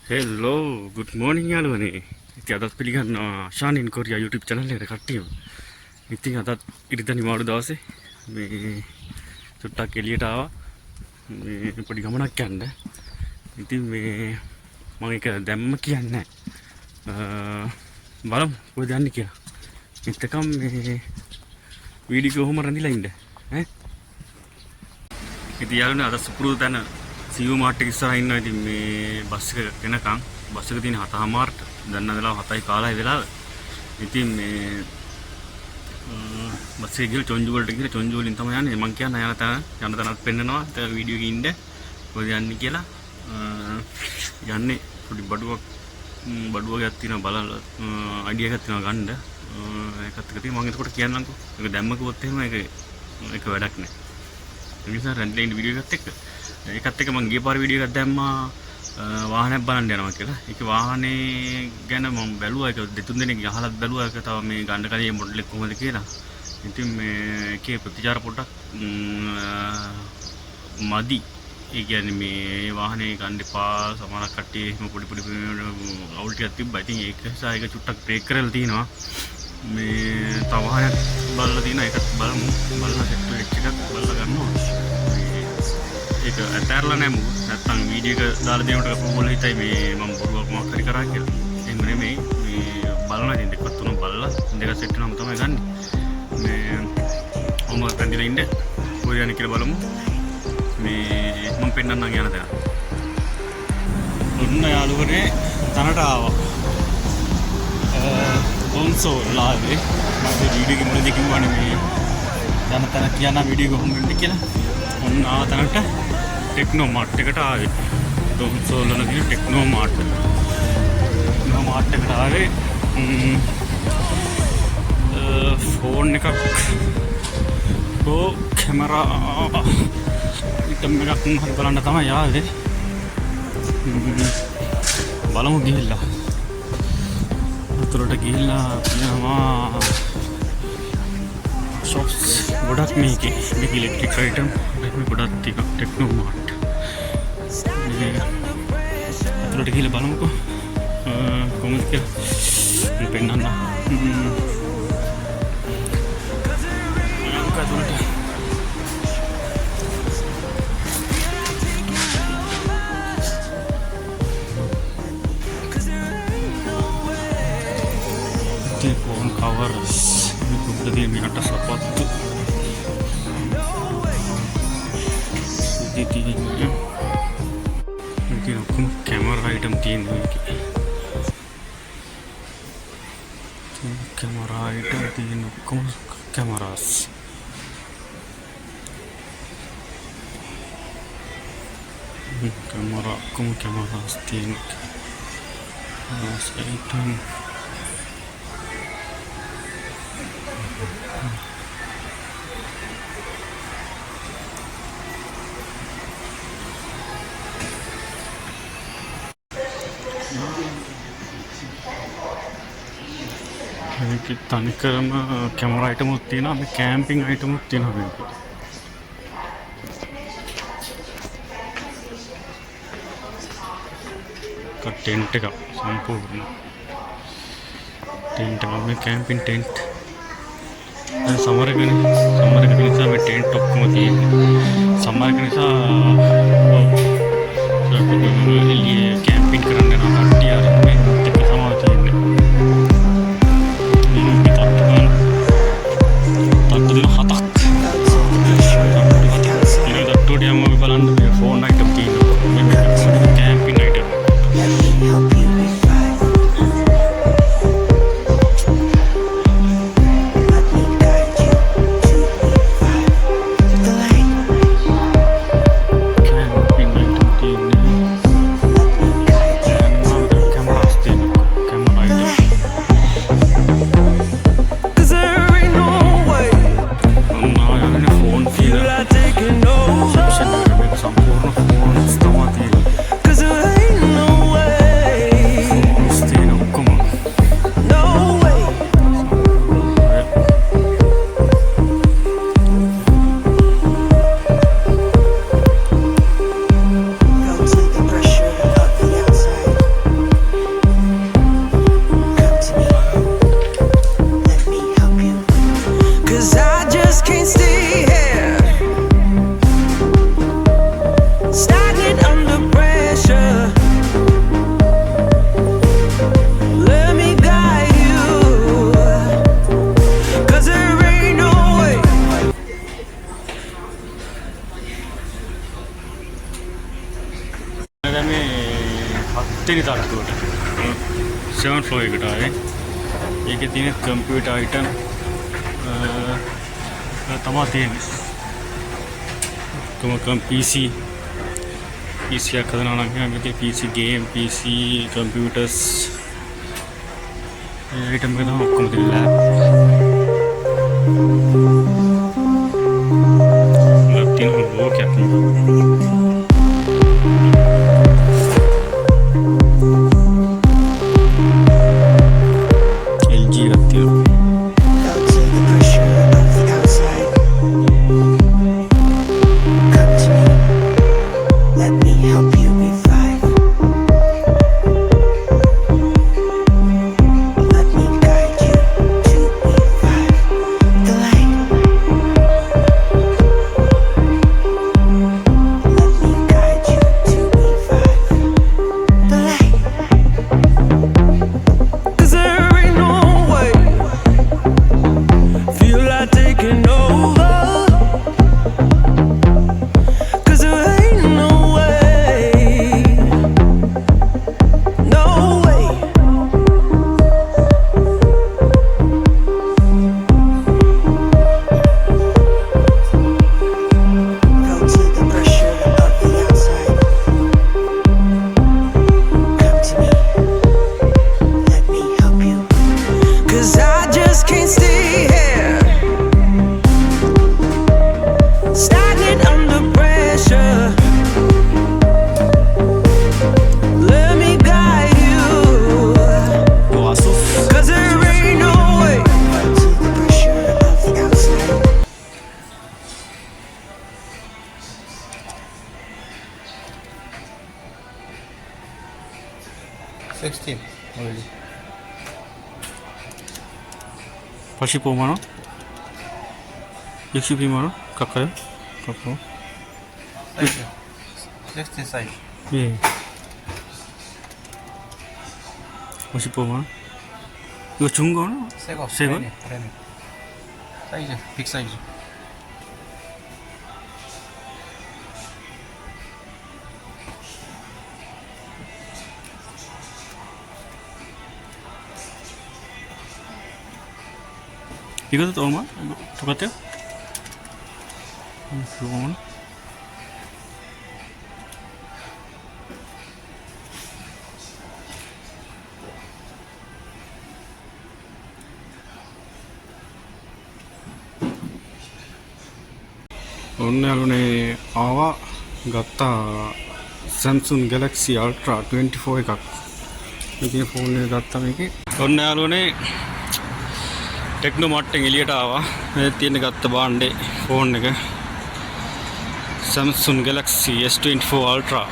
හෙල්ලෝ good morning යාළුවනේ. ඉතින් අදත් පිළිගන්නවා ශානින් කොරියා YouTube channel එකට කට්ටියම. ඉතින් අදත් ඉරිදා නිවාඩු දවසේ මේ චුට්ටක් එළියට ආවා. මේ පොඩි ගමනක් යන්න. ඉතින් මේ මම ඒක දැම්ම කියන්නේ නැහැ. බලමු කොහෙද යන්නේ කියලා. එතකම් මේ වීඩියෝ කොහොම රැඳිලා ඉන්න ඈ. ඉතින් යාළුවනේ අද සුපුරුදු තැන සියු මාට් එක ඉස්සරහා ඉන්නවා. ඉතින් මේ බස් එක එනකන් බස් එක තියෙන 7:00ට දැන් අදලා 7:15 වෙලාව. ඉතින් මේ බස් එක ගිහලා චොංජු වලට ගිහලා චොංජු වලින් තමයි යන්නේ. මං කියන්නේ යන තැනත් පෙන්නනවා. ඒ වීඩියෝ එකේ ඉන්න කොහෙද යන්නේ කියලා. යන්නේ පොඩි බඩුවක් තියෙනවා බලලා අයිඩියා එකක් තියෙනවා ගන්න. ඒකත් එක තියෙනවා. මම එතකොට කියන්නම්කෝ. ඒක දැම්ම කිව්වොත් එහෙම ඒක වැඩක් නෑ. ඒ නිසා රැන්ඩ්ලයින් වීඩියෝ එකත් එක්ක ඒකත් එක්ක මම ගිය පාර වීඩියෝ එකක් දැම්මා වාහනයක් බලන්න යනවා කියලා. ඒක වාහනේ ගැන මම බැලුවා. ඒක දෙතුන් දෙනෙක් අහලත් බැලුවා. ඒක තව මේ ගන්න කලින් මොඩල් එක කොහොමද කියලා. ඉතින් මේ ඒකේ ප්‍රතිචාර පොඩ්ඩක් මදි. ඒ කියන්නේ මේ වාහනේ ගන්න එපා. සමහරක් කට්ටිය එහෙම පොඩි අවුල් ටිකක් තිබ්බා. ඉතින් ඒක නිසා ඒක චුට්ටක් බ්‍රේක් කරලා තිනවා. මේ තව වාහනයක් බලලා තිනවා. ඒකත් බලමු. බලලා සෙට් වෙච්ච එකක් බලලා ගන්නවා. ඒක ඇතරලා නැහැ මොකද නැත්තම් වීඩියෝ එක දාලා දෙනකොට කොහොමද හිතයි මේ මම බොරුවක් මොකක් හරි කරා කියලා. එහෙම නෙමෙයි මේ බලනවා ඉතින් දෙකක් තුනක් බලලා දෙක සෙට් වෙනවම තමයි ගන්න. මේ ඔන්න තැන්දිලා ඉන්න කොයි යන්නේ කියලා බලමු. මේ මම පෙන්නන්නම් යන තැන. ඔන්න යාළුවනේ තනට ආවා. කොන්සෝල් ලාවේ මම වීඩියෝ එකේ මුලදී කිව්වනේ මේ යන තැන කියන වීඩියෝ කොහොමද ඉන්නේ කියලා. ඔන්න ආ තැනට ටෙක්නෝ මාර්ට් එකට ආවේ. කොන්සෝල් වල තියෙන ටෙක්නෝ මාර්ට් එකට ආවේ. ෆෝන් එකක් කැමරා item එකක් හරි බලන්න තමයි ආවේ. බලමු ගිහිල්ලා. අතුරට ගිහිල්ලා යනවා. shops ගොඩක් මේකේ ඉලෙක්ට්‍රික් item ගොඩක් තියෙනවා ටෙක්නෝ මාර්ට්. අතුරට ගිහිල්ලා බලමුකෝ කොහොමද කියලා පෙන්නන්න. phone covers jadi minat sepatu jadi mungkin aku kamera item තියෙනවා kamera item තියෙනවා cameras cameras තියෙනවා item මේක තනිකරම කැමරා අයිටම් උත් තියෙනවා. මේ කැම්පින් අයිටම් උත් තියෙනවා මේක. ටෙන්ට් එක සම්පූර්ණ ටෙන්ට් එක මේ කැම්පින් ටෙන්ට්. දැන් සමහර එක නිසා මේ ටෙන්ට් ඔක්කොම තියෙන්නේ. සමහර එක නිසා එළියේ කැම්පින් කරන්න යනවා කට්ටිය අර මේ එක සමාව තියෙන්නේ. හත්වෙනි තට්ටුවට 7th floor එකට ආවේ. ඒකේ තියෙන කම්පියුටර් අයිටම් තමයි තියෙන්නේ. කොහොම PC එකක් හදනවා නම් එහෙනම් මේකේ PC game PC computers item එක තමයි ඔක්කොම තියෙන්නේ. ලැබ් තියෙන ඕකයක් නේ. Pasipo mano? XP mano? Kakak? Kakak? Left side. Yeah. Pasipo mano? Iku chungo no? Sego. Sego? Size, big size. Ikaw totoo mo? Tukat yun? Suko mo na. ඔන්න යාළුවනේ ආවා ගත්තා Samsung Galaxy Ultra 24 එකක්. මේකේ phone එක ගත්තා මේකේ. ඔන්න යාළුවනේ ටෙක්නෝ මාර්ට්ෙන් එළියට ආවා. මේ තියෙන ගත්ත බාණ්ඩේ ෆෝන් එක Samsung Galaxy S24 Ultra.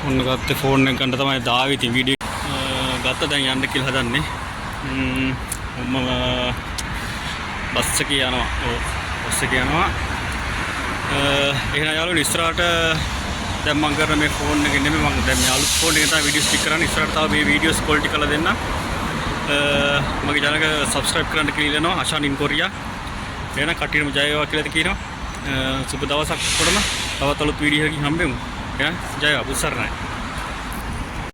ඔන්න ගත්තේ ෆෝන් එක ගන්න තමයි දාවේ ඉතින් වීඩියෝ ගත්ත දැන් යන්න කියලා හදන්නේ. මම බස් එකේ යනවා. ඔව් බස් එකේ යනවා. එහෙනම් යාළුවෝ ඉස්සරහට දැන් මම කරන මේ ෆෝන් එකේ නෙමෙයි මම දැන් මේ අලුත් ෆෝන් එකේ තමයි වීඩියෝස් ටික කරන්නේ. ඉස්සරහට තව මේ වීඩියෝස් ක්වොලිටි කරලා දෙන්න. මගේ channel එක subscribe කරන්න කියලා ඉල්ලනවා අෂාන් ඉන් කොරියා. එහෙනම් කට්ටියටම ජය වේවා කියලාද කියනවා. සුබ දවසක් ඔක්කොටම. තවත් අලුත් වීඩියෝ එකකින් හම්බෙමු. එහෙනම් ජය වේවා. බුස්සරණයි.